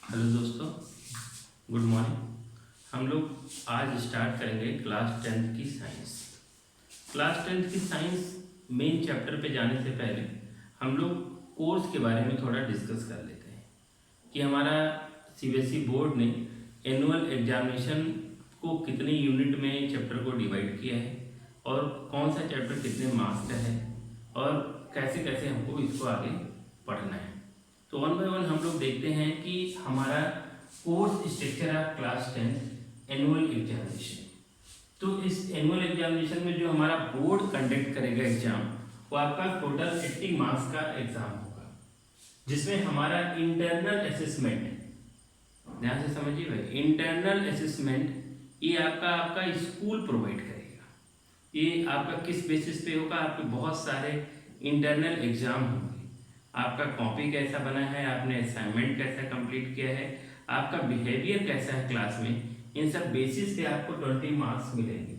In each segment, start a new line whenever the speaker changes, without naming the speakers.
Hello दोस्तों, good morning. हम लोग आज स्टार्ट करेंगे क्लास टेंथ की साइंस। क्लास टेंथ की साइंस मेन चैप्टर पे जाने से पहले हम लोग कोर्स के बारे में थोड़ा डिस्कस कर लेते हैं कि हमारा सीबीएसई बोर्ड ने एनुअल एग्जामिनेशन को कितने यूनिट में चैप्टर को डिवाइड किया है और कौन सा चैप्टर कितने मार्क्स का है और कैसे कैसे हमको इसको आगे पढ़ना है। तो वन बाय वन हम लोग देखते हैं कि हमारा course structure of class tenth annual examination. तो इस एनुअल एग्जामिनेशन में जो हमारा बोर्ड कंडक्ट करेगा एग्जाम, वो आपका टोटल 80 मार्क्स का एग्जाम होगा, जिसमें हमारा इंटरनल असेसमेंट, ध्यान से समझिए भाई, इंटरनल असेसमेंट ये आपका स्कूल प्रोवाइड करेगा। ये आपका किस बेसिस पे होगा? आपके बहुत सारे इंटरनल एग्जाम होंगे, आपका कॉपी कैसा बना है, आपने असाइनमेंट कैसा कंप्लीट किया है, आपका बिहेवियर कैसा है क्लास में, इन सब बेसिस पे आपको 20 मार्क्स मिलेंगे।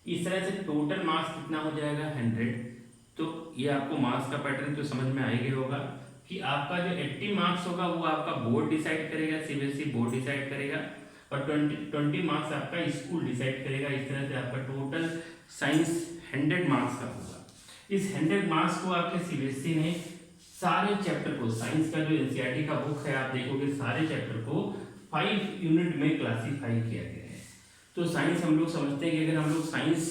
इस तरह से टोटल मार्क्स कितना हो जाएगा? 100। तो ये आपको मार्क्स का पैटर्न तो समझ में आ ही गया होगा कि आपका जो 80 मार्क्स होगा वो आपका बोर्ड डिसाइड करेगा, सीबीएसई बोर्ड डिसाइड करेगा, और 20 मार्क्स आपका स्कूल डिसाइड करेगा। इस तरह से आपका टोटल साइंस 100 मार्क्स का होगा। इस 100 मार्क्स को आपके सीबीएसई ने सारे चैप्टर को, साइंस का जो एनसीईआरटी का बुक है आप देखोगे, सारे चैप्टर को 5 यूनिट में क्लासीफाई किया गया है। तो साइंस हम लोग समझते हैं कि अगर हम लोग साइंस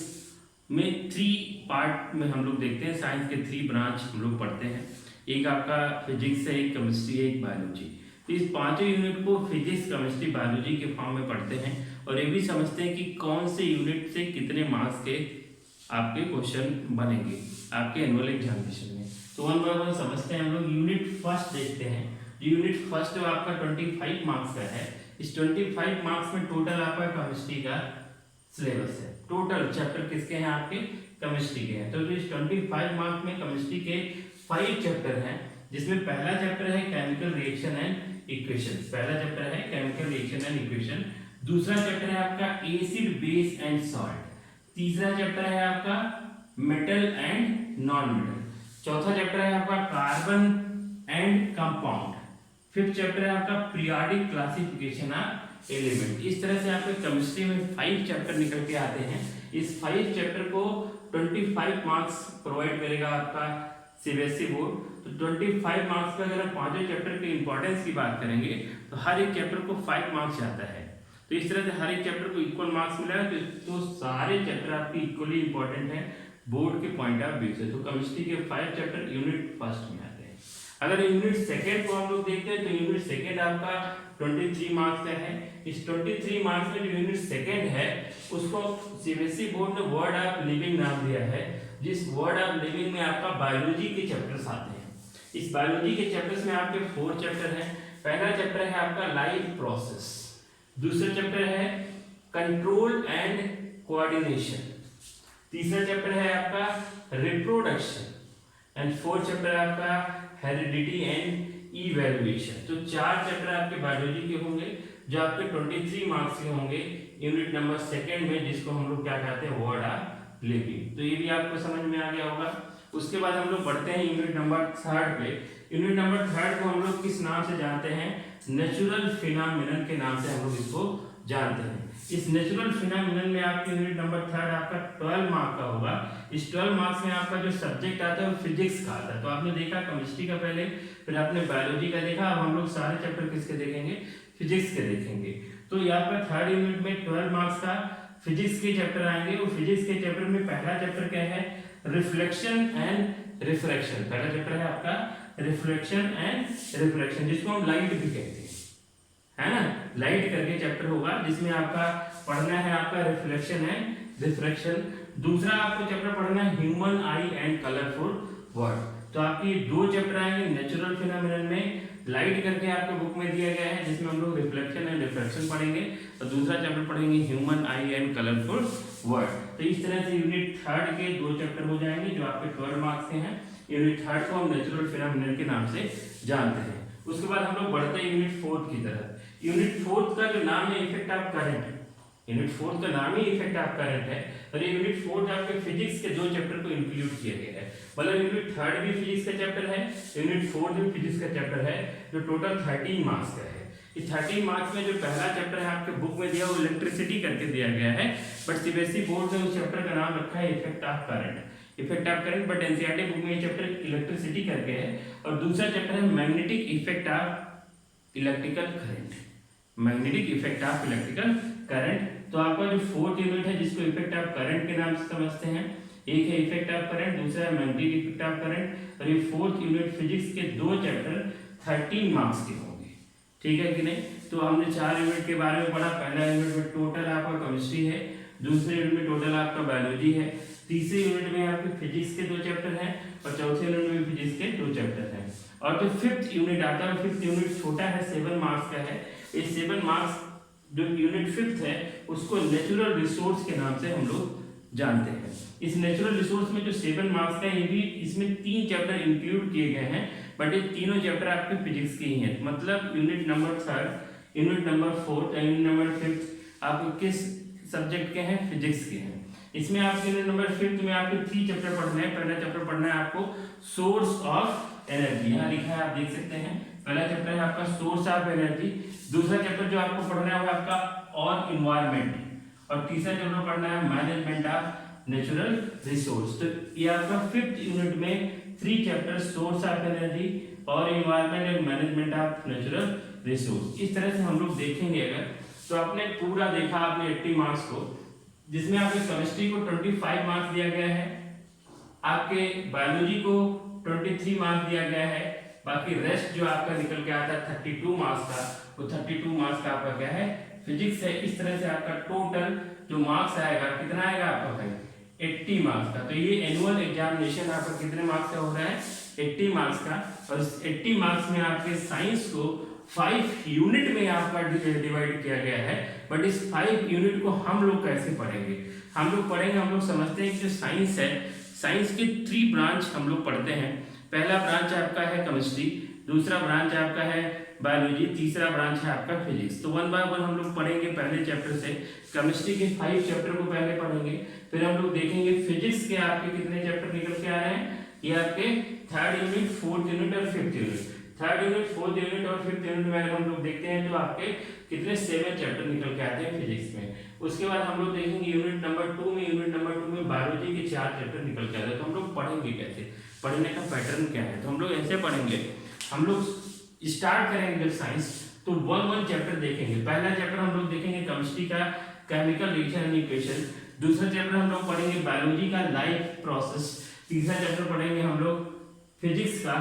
में 3 पार्ट में हम लोग देखते हैं, साइंस के 3 ब्रांच हम लोग पढ़ते हैं। एक आपका फिजिक्स है, एक केमिस्ट्री है, एक बायोलॉजी। तो इस 5 यूनिट को फिजिक्स, केमिस्ट्री, बायोलॉजी के फॉर्म में पढ़ते हैं और ये भी समझते हैं कि कौन से यूनिट से कितने मार्क्स के आपके क्वेश्चन बनेंगे आपके एनुअल एग्जामिनेशन में। तो वन बाय वन समझते हैं हम लोग। यूनिट फर्स्ट देखते हैं। जो यूनिट फर्स्ट आपका 25 मार्क्स का है, इस 25 मार्क्स में टोटल आपका केमिस्ट्री का सिलेबस है। टोटल चैप्टर किसके हैं? आपके केमिस्ट्री के हैं। तो इस 25 मार्क्स में केमिस्ट्री के 5 चैप्टर हैं, जिसमें पहला चैप्टर है केमिकल रिएक्शन एंड इक्वेशन। पहला चैप्टर है केमिकल रिएक्शन एंड इक्वेशन। दूसरा चैप्टर है आपका एसिड, बेस एंड सॉल्ट। तीसरा चैप्टर है आपका मेटल एंड नॉन मेटल। चौथा चैप्टर है आपका carbon and compound. Fifth chapter है आपका पीरियोडिक क्लासिफिकेशन ऑफ एलिमेंट। इस तरह से आपके केमिस्ट्री में 5 चैप्टर निकल के आते हैं। इस 5 चैप्टर को 25 मार्क्स प्रोवाइड करेगा आपका सीबीएसई बोर्ड। तो 25 मार्क्स में अगर हम 5 चैप्टर के इंपॉर्टेंस की बात करेंगे तो हर एक चैप्टर को 5 मार्क्स आता है। तो इस तरह से हर एक चैप्टर को इक्वल मार्क्स मिला है। तो सारे चैप्टर आपके इक्वली इंपॉर्टेंट है बोर्ड के पॉइंट ऑफ व्यू से। तो केमिस्ट्री के 5 चैप्टर यूनिट फर्स्ट में आते हैं। अगर यूनिट सेकंड को हम लोग देखते हैं तो यूनिट सेकंड आपका 23 मार्क्स का है। इस 23 मार्क्स में जो यूनिट सेकंड है उसको सीबीएसई बोर्ड ने वर्ड ऑफ लिविंग नाम दिया है। जिस वर्ड ऑफ लिविंग में आपका बायोलॉजी के चैप्टर्स आते हैं। इस बायोलॉजी के चैप्टर्स में आपके 4 चैप्टर हैं। पहला चैप्टर है आपका लाइफ प्रोसेस। दूसरा चैप्टर है कंट्रोल एंड कोऑर्डिनेशन। तीसरा चैप्टर है आपका रिप्रोडक्शन एंड फोर्थ चैप्टर है आपका हेरिडिटी एंड इवैल्यूएशन। तो 4 चैप्टर आपके बायोलॉजी के होंगे जो आपके 23 मार्क्स के होंगे यूनिट नंबर सेकंड में, जिसको हम लोग क्या कहते हैं? Word of living. तो ये भी आपको समझ में आ गया होगा। उसके बाद हम लोग बढ़ते हैं यूनिट नंबर 3 पे। यूनिट नंबर 3 को हम लोग किस नाम से जानते हैं? नेचुरल फिनोमेनन के नाम से हम लोग इसको जानते हैं। इस नेचुरल फिनोमेनन में आपके यूनिट नंबर 3 आपका 12 मार्क का होगा। इस 12 मार्क्स में आपका जो सब्जेक्ट आता है वो फिजिक्स का आता है। तो आपने देखा केमिस्ट्री का पहले, फिर आपने बायोलॉजी का देखा। अब हम लोग सारे चैप्टर किसके देखेंगे? फिजिक्स के देखेंगे। तो यहाँ पर 3rd यूनिट में 12 मार्क्स का फिजिक्स के चैप्टर आएंगे। और फिजिक्स के चैप्टर में पहला चैप्टर क्या है? Reflection and refraction. पहला चैप्टर है आपका रिफ्लेक्शन एंड रिफ्रैक्शन, जिसको हम लाइट भी कहते हैं, है ना। लाइट करके चैप्टर होगा जिसमें आपका पढ़ना है आपका रिफ्लेक्शन एंड रिफ्रैक्शन। दूसरा आपको चैप्टर पढ़ना है human I and colourful word. तो आपके 2 चैप्टर आएंगे नेचुरल फिनोमेनन में, लाइट करके आपके बुक में दिया गया है, जिसमें हम लोग रिफ्लेक्शन एंड रिफ्रैक्शन पढ़ेंगे। और दूसरा चैप्टर पढ़ेंगे human I and colourful word. तो इस तरह से यूनिट 3 के 2 चैप्टर हो जाएंगे जो आपके 12 मार्क्स के हैं। यूनिट 3 को हम नेचुरल फिनोमेनन के नाम से जानते हैं। उसके बाद हम लोग बढ़ते हैं यूनिट 4 की तरफ। यूनिट 4 का जो नाम है इफेक्ट ऑफ करंट। यूनिट 4 का नाम ही इफेक्ट ऑफ करंट है। और ये यूनिट 4 आपके फिजिक्स के 2 चैप्टर को इंक्लूड किया गया है। मतलब यूनिट 3 भी फिजिक्स का चैप्टर है, यूनिट 4 भी फिजिक्स का चैप्टर है, जो टोटल 13 मार्क्स का है। कि 13 मार्क्स में जो पहला चैप्टर है आपके बुक में दिया वो इलेक्ट्रिसिटी करके दिया गया है, बट सीबीएसई बोर्ड ने उस चैप्टर का नाम रखा है effect of current, but NCERT book में ये चैप्टर इलेक्ट्रिसिटी करके है। और दूसरा चैप्टर है magnetic effect of electrical current. तो आपका जो फोर्थ यूनिट है जिसको इफेक्ट ऑफ करंट के नाम से समझते हैं, एक है इफेक्ट ऑफ करंट, दूसरा है मैग्नेटिक इफेक्ट ऑफ करंट। और ये फोर्थ यूनिट फिजिक्स के 2 चैप्टर 13 मार्क्स के होंगे, ठीक है कि नहीं। तो हमने 4 यूनिट के बारे में पढ़ा। पहला यूनिट में टोटल आपका केमिस्ट्री है, दूसरे यूनिट में टोटल आपका बायोलॉजी है, तीसरे यूनिट में आपके फिजिक्स के 2 चैप्टर हैं, और चौथे यूनिट में फिजिक्स के 2 चैप्टर हैं। और जो फिफ्थ यूनिट आता है, फिफ्थ यूनिट छोटा है, 7 मार्क्स का है। ये 7 मार्क्स जो यूनिट फिफ्थ है उसको नेचुरल रिसोर्स के नाम से हम लोग जानते हैं। इस नेचुरल रिसोर्स में जो 7 मार्क्स का, ये भी इसमें 3 चैप्टर इंक्लूड किए गए हैं, बट ये तीनों चैप्टर आपके फिजिक्स के ही हैं। मतलब unit number 3, unit number 4, unit number 5 आपको किस सब्जेक्ट के हैं? फिजिक्स के हैं। इसमें आपके यूनिट नंबर 5 में आपके 3 चैप्टर पढ़ने हैं। पहला चैप्टर पढ़ना है आपको सोर्स ऑफ एनर्जी, यहाँ लिखा है आप देख सकते हैं। पहला चैप्टर है आपका सोर्स ऑफ एनर्जी, दूसरा चैप्टर जो आपको पढ़ना है वो आपका ऑन इन्वायरमेंट, और तीसरा चैप्टर पढ़ना है मैनेजमेंट ऑफ नेचुरल रिसोर्स। तो ये आपका 5th यूनिट में 3 चैप्टर सोर्स ऑफ एनर्जी और environment and management of natural resource. इस तरह से हम लोग देखेंगे। अगर तो आपने पूरा देखा आपने 80 मार्क्स को, जिसमें आपके केमिस्ट्री को 25 मार्क्स दिया गया है, आपके बायोलॉजी को 23 मार्क्स दिया गया है, बाकी रेस्ट जो आपका निकल के आता है 32 मार्क्स का, वो 32 मार्क्स का आपका क्या है? फिजिक्स है। इस तरह से आपका टोटल जो मार्क्स आएगा कितना आएगा आपका भाई? 80 मार्क्स का। तो ये एनुअल एग्जामिनेशन आपका कितने मार्क्स का हो रहा है? 80 मार्क्स का। और 80 मार्क्स में आपके साइंस को 5 यूनिट में आपका डिवाइड किया गया है। बट इस 5 यूनिट को हम लोग कैसे पढ़ेंगे? हम लोग समझते हैं कि जो साइंस है, साइंस के 3 ब्रांच हम लोग पढ़ते हैं। पहला ब्रांच आपका है केमिस्ट्री, दूसरा ब्रांच आपका है बायोलॉजी, तीसरा ब्रांच है आपका फिजिक्स। तो 1 बाय 1 हम लोग पढ़ेंगे पहले चैप्टर से। केमिस्ट्री के 5 चैप्टर को पहले पढ़ेंगे, फिर हम लोग देखेंगे फिजिक्स के आपके कितने चैप्टर निकल के आ रहे हैं। ये आपके 3rd यूनिट, 4th यूनिट और 5th unit. 3rd unit, 4th unit और 5th यूनिट में अगर हम लोग देखते हैं तो आपके कितने 7 चैप्टर निकल के आते हैं फिजिक्स में। उसके बाद हम लोग देखेंगे यूनिट नंबर 2 में बायोलॉजी के 4 चैप्टर निकल के आते हैं। तो हम लोग पढ़ेंगे कैसे, पढ़ने का पैटर्न क्या है? तो हम लोग ऐसे पढ़ेंगे। हम लोग स्टार्ट करेंगे जब साइंस, तो 1 चैप्टर देखेंगे। पहला चैप्टर हम लोग देखेंगे केमिस्ट्री का केमिकल रिएक्शन एंड इक्वेशन, दूसरा चैप्टर हम लोग पढ़ेंगे बायोलॉजी का लाइफ प्रोसेस, तीसरा चैप्टर पढ़ेंगे हम लोग फिजिक्स का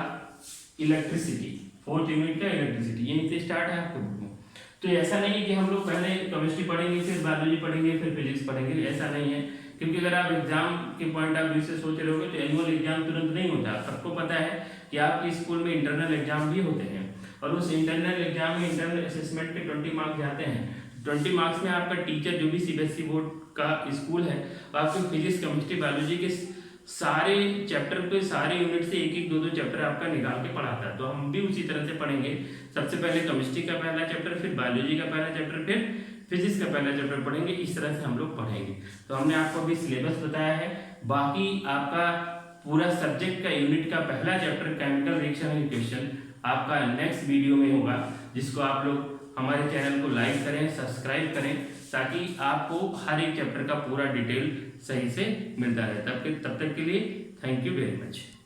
इलेक्ट्रिसिटी, 4th यूनिट का इलेक्ट्रिसिटी। ये से स्टार्ट है आपको बुक में। तो ऐसा नहीं है कि हम लोग पहले केमिस्ट्री पढ़ेंगे फिर बायोलॉजी पढ़ेंगे फिर फिजिक्स पढ़ेंगे, ऐसा नहीं है। क्योंकि अगर आप एग्जाम के पॉइंट ऑफ व्यू से सोच रहे होगे तो एनुअल एग्जाम तुरंत नहीं होता। सबको पता है कि आपके स्कूल में इंटरनल एग्जाम भी होते हैं, और उस इंटरनल एग्जाम में इंटरनल असेसमेंट के 20 मार्क्स जाते हैं। 20 मार्क्स में आपका टीचर जो भी सीबीएसई बोर्ड का स्कूल है, आपके फिजिक्स केमिस्ट्री बायोलॉजी के सारे चैप्टर पे सारे यूनिट से 1-1, 2-2 चैप्टर आपका निकाल के पढ़ाता है। तो हम भी उसी तरह से पढ़ेंगे। सबसे पहले केमिस्ट्री का पहला चैप्टर, फिर बायोलॉजी का पहला चैप्टर, फिर फिजिक्स का पहला चैप्टर पढ़ेंगे। इस तरह से हम लोग पढ़ेंगे। तो हमने आपको अभी सिलेबस बताया है। बाकी आपका पूरा सब्जेक्ट का यूनिट का पहला chapter chemical reaction and equation आपका नेक्स्ट वीडियो में होगा, जिसको आप लोग हमारे चैनल को लाइक करें, सब्सक्राइब करें, ताकि आपको हर एक चैप्टर का पूरा डिटेल सही से मिलता रहे। तब तक के लिए थैंक यू वेरी मच।